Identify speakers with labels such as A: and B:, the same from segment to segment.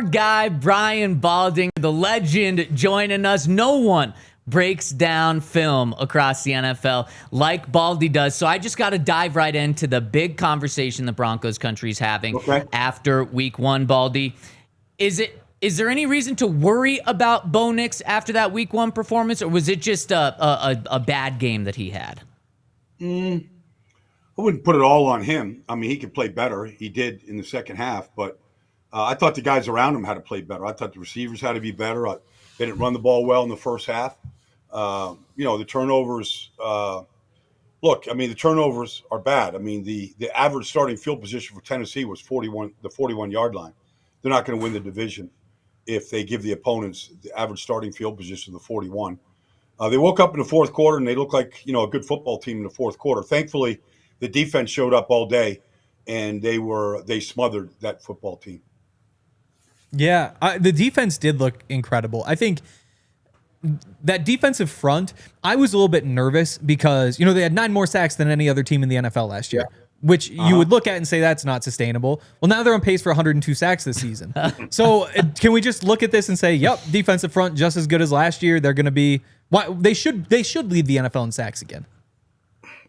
A: our guy, Brian Baldinger, the legend, joining us. No one breaks down film across the NFL like Baldy does. So I just got to dive right into the big conversation the Broncos country's having after week one, Baldy. Is there any reason to worry about Bo Nix after that week one performance, or was it just a bad game that he had?
B: I wouldn't put it all on him. I mean, he could play better. He did in the second half, but I thought the guys around him had to play better. I thought the receivers had to be better. They didn't run the ball well in the first half. The turnovers. Look, I mean, the turnovers are bad. I mean, the average starting field position for Tennessee was the 41-yard line. They're not going to win the division if they give the opponents the average starting field position, the 41. They woke up in the fourth quarter and they looked like, a good football team in the fourth quarter. Thankfully, the defense showed up all day, and they smothered that football team.
C: Yeah, the defense did look incredible. I think that defensive front, I was a little bit nervous because, they had 9 more sacks than any other team in the NFL last year, which you would look at and say that's not sustainable. Well, now they're on pace for 102 sacks this season. So can we just look at this and say, yep, defensive front just as good as last year. They're going to be they should lead the NFL in sacks again.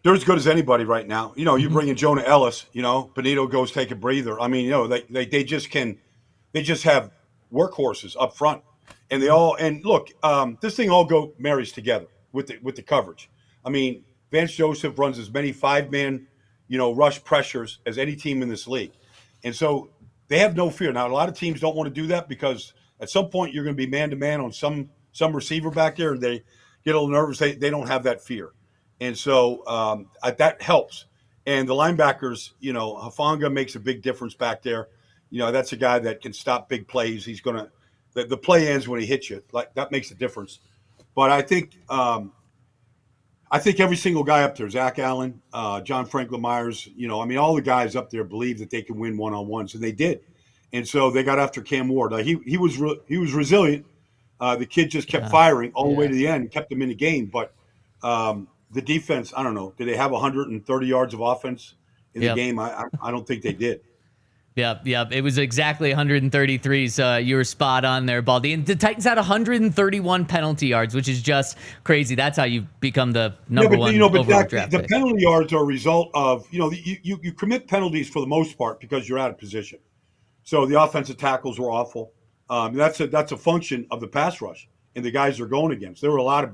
B: They're as good as anybody right now. You bring in Jonah Elliss, Bonitto goes take a breather. I mean, they just have workhorses up front. And look, this thing all marries together with the coverage. I mean, Vance Joseph runs as many 5-man, rush pressures as any team in this league. And so they have no fear. Now, a lot of teams don't want to do that because at some point you're going to be man-to-man on some receiver back there, and they get a little nervous. They don't have that fear. And so that helps. And the linebackers, Hufanga makes a big difference back there. That's a guy that can stop big plays. He's going to – the play ends when he hits you. Like, that makes a difference. But I think every single guy up there, Zach Allen, John Franklin Myers, all the guys up there believe that they can win one-on-ones, and they did. And so they got after Cam Ward. He was resilient. The kid just kept firing all the way to the end, kept him in the game. But the defense, I don't know. Did they have 130 yards of offense in the game? I don't think they did.
A: Yep. It was exactly 133, so you were spot on there, Baldy. And the Titans had 131 penalty yards, which is just crazy. That's how you become the number one overall draft pick.
B: The penalty yards are a result of, you commit penalties for the most part because you're out of position. So the offensive tackles were awful. That's a function of the pass rush and the guys they're going against. There were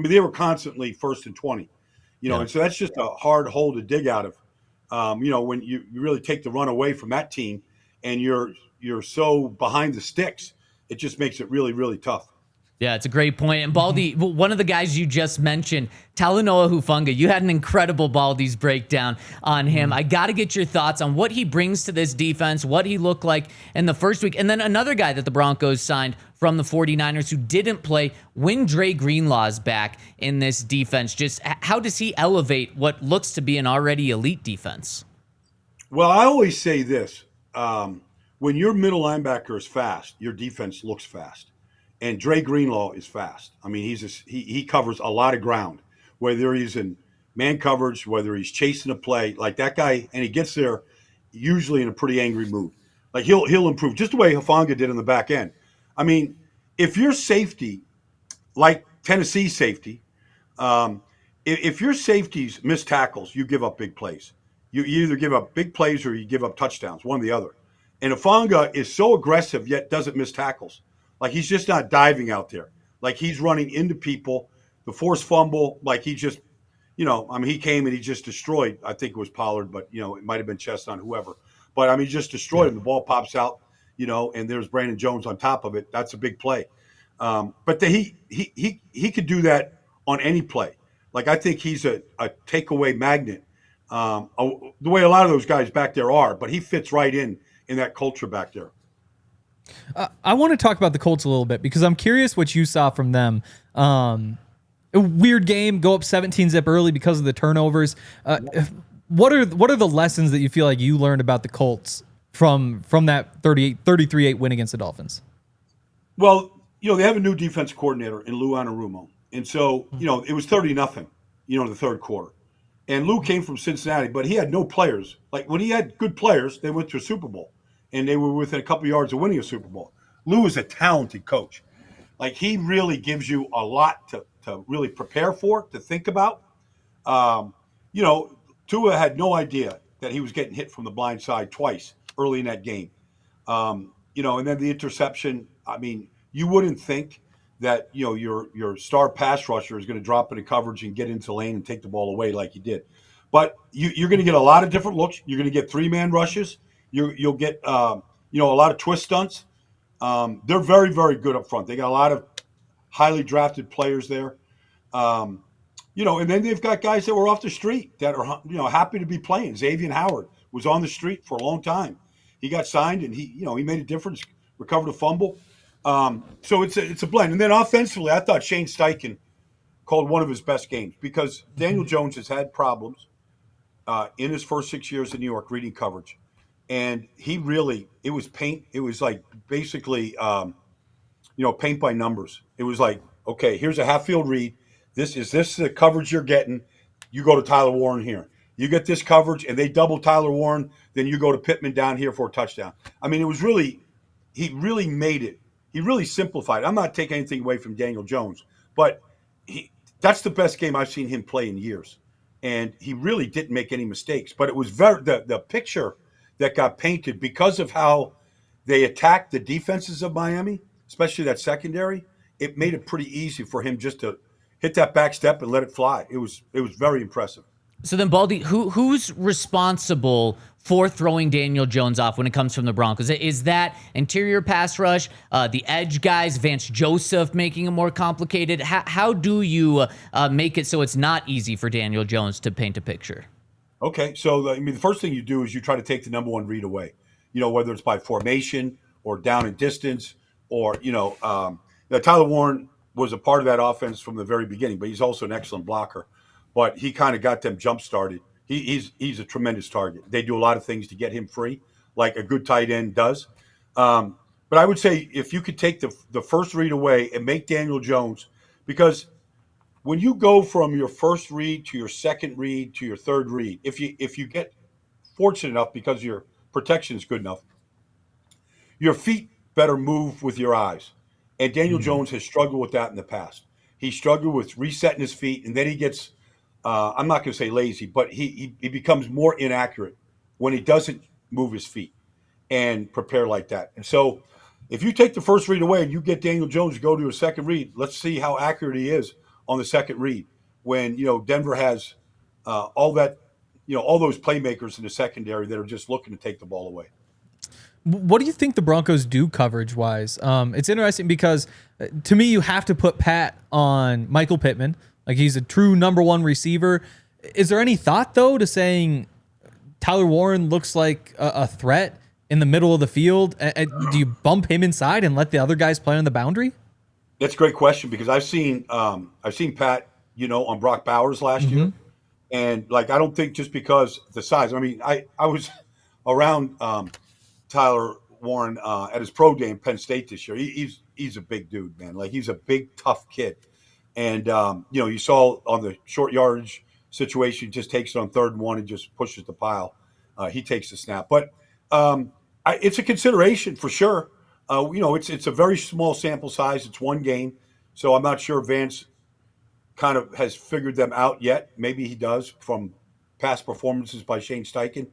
B: they were constantly 1st and 20, and so that's just a hard hole to dig out of. When you really take the run away from that team and you're so behind the sticks, it just makes it really, really tough.
A: Yeah, it's a great point. And Baldy, one of the guys you just mentioned, Talanoa Hufanga, you had an incredible Baldy's breakdown on him. I got to get your thoughts on what he brings to this defense, what he looked like in the first week. And then another guy that the Broncos signed from the 49ers who didn't play, Huanga and Greenlaw is back in this defense. Just how does he elevate what looks to be an already elite defense?
B: Well, I always say this. When your middle linebacker is fast, your defense looks fast. And Dre Greenlaw is fast. I mean, he covers a lot of ground, whether he's in man coverage, whether he's chasing a play, like that guy, and he gets there usually in a pretty angry mood. Like he'll improve just the way Hufanga did in the back end. I mean, if your safety, like Tennessee's safety, if your safeties miss tackles, you give up big plays. You either give up big plays or you give up touchdowns, one or the other. And Hufanga is so aggressive yet doesn't miss tackles. Like, he's just not diving out there. Like, he's running into people. The forced fumble, like, he just, he came and he just destroyed, I think it was Pollard, but, it might have been Chestnut, whoever. But, he just destroyed him. The ball pops out, and there's Brandon Jones on top of it. That's a big play. But he could do that on any play. Like, I think he's a takeaway magnet, the way a lot of those guys back there are. But he fits right in that culture back there.
C: I want to talk about the Colts a little bit because I'm curious what you saw from them. A weird game, go up 17-zip early because of the turnovers. What are the lessons that you feel like you learned about the Colts from that 33-8 win against the Dolphins?
B: Well, they have a new defense coordinator in Lou Anarumo. And so, it was 30-0, in the third quarter. And Lou came from Cincinnati, but he had no players. Like, when he had good players, they went to a Super Bowl. And they were within a couple yards of winning a Super Bowl. Lou is a talented coach. Like, he really gives you a lot to really prepare for, to think about. Um, you know, Tua had no idea that he was getting hit from the blind side twice early in that game. And then the interception. I mean, you wouldn't think that your star pass rusher is going to drop into coverage and get into lane and take the ball away like he did. But you're going to get a lot of different looks. You're going to get 3-man rushes. You'll get a lot of twist stunts. They're very, very good up front. They got a lot of highly drafted players there. And then they've got guys that were off the street that are happy to be playing. Xavier Howard was on the street for a long time. He got signed and he made a difference, recovered a fumble. So it's a blend. And then offensively, I thought Shane Steichen called one of his best games because Daniel Jones has had problems in his first 6 years in New York reading coverage. And it was paint. It was like basically, paint by numbers. It was like, okay, here's a half field read. Is this the coverage you're getting? You go to Tyler Warren here. You get this coverage and they double Tyler Warren, then you go to Pittman down here for a touchdown. I mean, he really made it. He really simplified. I'm not taking anything away from Daniel Jones, but that's the best game I've seen him play in years. And he really didn't make any mistakes. But it was the picture that got painted because of how they attacked the defenses of Miami, especially that secondary. It made it pretty easy for him just to hit that back step and let it fly. It was very impressive.
A: So then, Baldy, who's responsible for throwing Daniel Jones off when it comes from the Broncos? Is that interior pass rush, the edge guys, Vance Joseph making it more complicated? How do you make it so it's not easy for Daniel Jones to paint a picture?
B: Okay, so the first thing you do is you try to take the number one read away. Whether it's by formation or down and distance, or Tyler Warren was a part of that offense from the very beginning, but he's also an excellent blocker. But he kind of got them jump started. He's a tremendous target. They do a lot of things to get him free, like a good tight end does. But I would say if you could take the first read away and make Daniel Jones, because when you go from your first read to your second read to your third read, if you get fortunate enough because your protection is good enough, your feet better move with your eyes. And Daniel Jones has struggled with that in the past. He struggled with resetting his feet, and then he gets I'm not going to say lazy, but he becomes more inaccurate when he doesn't move his feet and prepare like that. And so if you take the first read away and you get Daniel Jones to go to a second read, let's see how accurate he is on the second read when, Denver has all those playmakers in the secondary that are just looking to take the ball away.
C: What do you think the Broncos do coverage-wise? It's interesting because, to me, you have to put Pat on Michael Pittman. Like, he's a true number one receiver. Is there any thought, though, to saying Tyler Warren looks like a threat in the middle of the field? Do you bump him inside and let the other guys play on the boundary?
B: That's a great question because I've seen Pat, on Brock Bowers last year. And, I don't think just because the size. I mean, I was around Tyler Warren at his pro day in Penn State this year. He's a big dude, man. Like, he's a big, tough kid. And, you saw on the short yardage situation, he just takes it on 3rd and 1 and just pushes the pile. He takes the snap. But it's a consideration for sure. It's a very small sample size. It's one game. So I'm not sure Vance kind of has figured them out yet. Maybe he does from past performances by Shane Steichen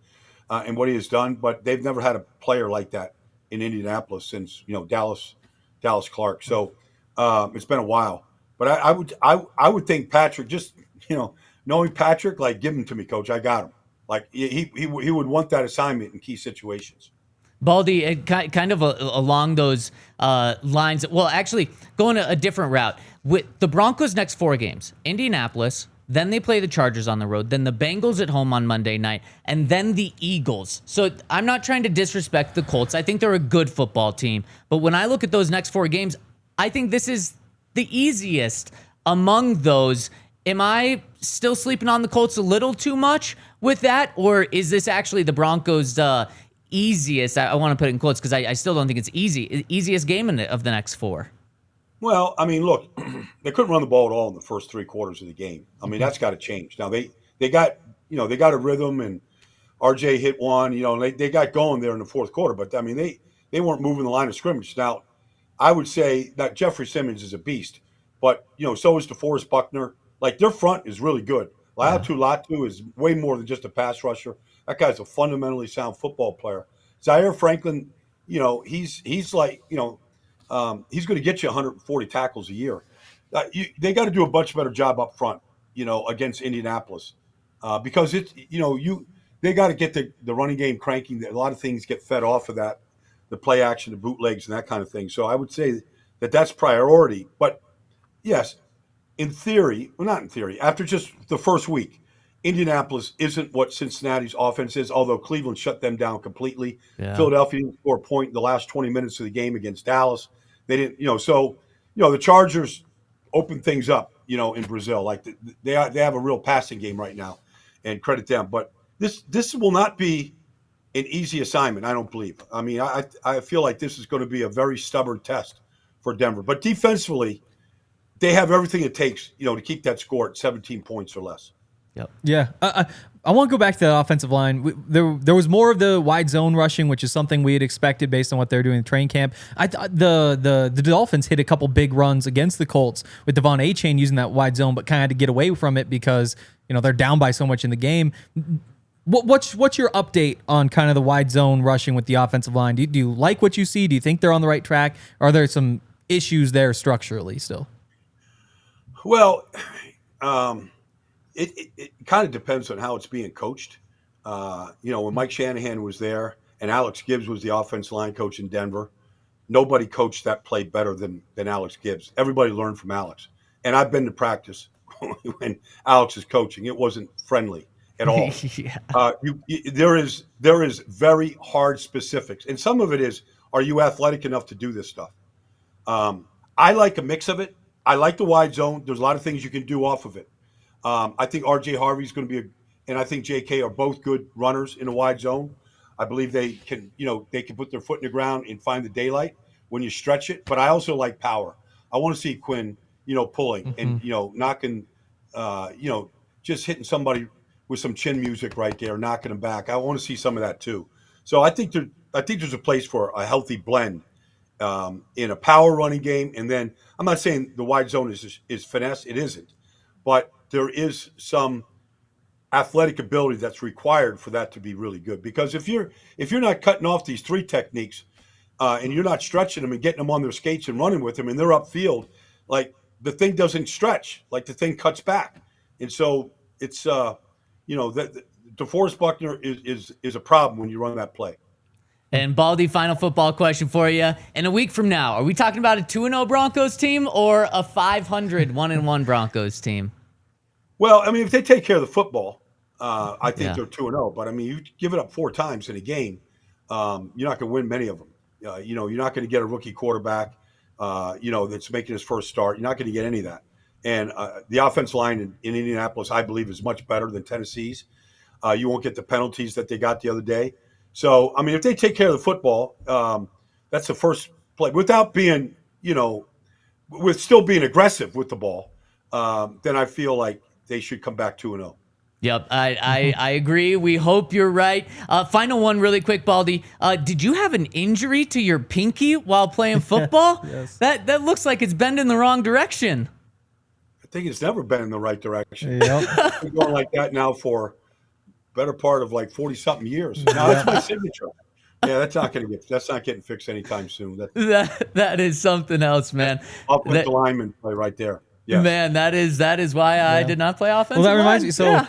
B: and what he has done. But they've never had a player like that in Indianapolis since, Dallas Clark. So it's been a while. But I would think Patrick, just, knowing Patrick, like, give him to me, coach. I got him. Like, he would want that assignment in key situations.
A: Baldy, kind of along those lines. Well, actually, going a different route. With the Broncos' next 4 games, Indianapolis, then they play the Chargers on the road, then the Bengals at home on Monday night, and then the Eagles. So I'm not trying to disrespect the Colts. I think they're a good football team. But when I look at those next 4 games, I think this is the easiest among those. Am I still sleeping on the Colts a little too much with that? Or is this actually the Broncos' easiest? I want to put it in quotes because I still don't think it's easiest game of the next 4.
B: Well, I mean, look, they couldn't run the ball at all in the first 3 quarters of the game. I mean, that's got to change. Now they got a rhythm, and RJ hit one, and they got going there in the 4th quarter. But I mean, they weren't moving the line of scrimmage. Now I would say that Jeffrey Simmons is a beast, but so is DeForest Buckner. Like their front is really good. Latu is way more than just a pass rusher. That guy's a fundamentally sound football player. Zaire Franklin, he's like, he's going to get you 140 tackles a year. They got to do a much better job up front, against Indianapolis, because they got to get the running game cranking. A lot of things get fed off of that, the play action, the bootlegs, and that kind of thing. So I would say that that's priority. But yes, in theory, well, not in theory, after just the first week, Indianapolis isn't what Cincinnati's offense is, although Cleveland shut them down completely. Yeah. Philadelphia didn't score a point in the last 20 minutes of the game against Dallas. They didn't, the Chargers opened things up, in Brazil. Like they have a real passing game right now, and credit them. But this will not be an easy assignment, I don't believe. I mean, I feel like this is going to be a very stubborn test for Denver. But defensively, they have everything it takes, to keep that score at 17 points or less.
A: Yep.
C: Yeah. I want to go back to that offensive line. There was more of the wide zone rushing, which is something we had expected based on what they're doing in training camp. I thought the Dolphins hit a couple big runs against the Colts with Devon Achane using that wide zone, but kind of had to get away from it because they're down by so much in the game. What's your update on kind of the wide zone rushing with the offensive line? Do you like what you see? Do you think they're on the right track? Are there some issues there structurally still?
B: Well, it kind of depends on how it's being coached. When Mike Shanahan was there and Alex Gibbs was the offensive line coach in Denver, nobody coached that play better than Alex Gibbs. Everybody learned from Alex. And I've been to practice when Alex is coaching. It wasn't friendly at all. Yeah. There is very hard specifics. And some of it is, are you athletic enough to do this stuff? I like a mix of it. I like the wide zone. There's a lot of things you can do off of it. I think R.J. Harvey's going to be, and I think J.K. are both good runners in a wide zone. I believe they can put their foot in the ground and find the daylight when you stretch it. But I also like power. I want to see Quinn, pulling and knocking, just hitting somebody with some chin music right there, knocking them back. I want to see some of that too. So I think there's a place for a healthy blend in a power running game, and then I'm not saying the wide zone is finesse. It isn't, but there is some athletic ability that's required for that to be really good. Because if you're not cutting off these three techniques and you're not stretching them and getting them on their skates and running with them, and they're upfield, like the thing doesn't stretch, like the thing cuts back, and so it's that DeForest Buckner is a problem when you run that play.
A: And Baldy, final football question for you. In a week from now, are we talking about a 2-0 Broncos team or a 500 1-1 Broncos team?
B: Well, I mean, if they take care of the football, I think they're 2-0. But I mean, you give it up 4 times in a game, you're not going to win many of them. You're not going to get a rookie quarterback, that's making his first start. You're not going to get any of that. And the offensive line in Indianapolis, I believe, is much better than Tennessee's. You won't get the penalties that they got the other day. So, I mean, if they take care of the football, that's the first play. Without being, with still being aggressive with the ball, then I feel like they should come back 2-0.
A: Yep, I agree. We hope you're right. Final one really quick, Baldy. Did you have an injury to your pinky while playing football?
C: Yes.
A: That looks like it's bent in the wrong direction.
B: I think it's never been in the right direction.
C: Yep.
B: I've been going like that now for better part of like 40-something years. Now that's my signature. Yeah, that's not getting fixed anytime soon.
A: That is something else, man.
B: Offensive lineman play right there. Yes.
A: Man, that is why I did not play offensive.
C: Well, that reminds me. So,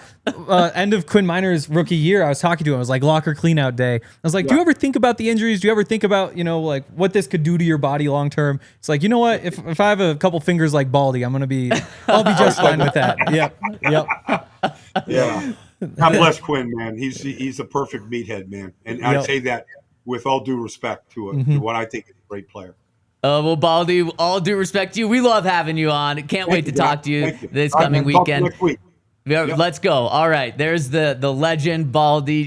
C: end of Quinn Minor's rookie year, I was talking to him. It was like locker cleanout day. I was like, "Do you ever think about the injuries? Do you ever think about like what this could do to your body long term?" It's like, you know what? If I have a couple fingers like Baldy, I'll be just fine with that. Yep.
B: Yeah. God bless Quinn, man. He's a perfect meathead, man, and I say that with all due respect to what I think is a great player.
A: Well, Baldy, all due respect to you. We love having you on. Can't wait to talk to you this coming weekend.
B: Next week.
A: Let's go. All right. There's the legend, Baldy.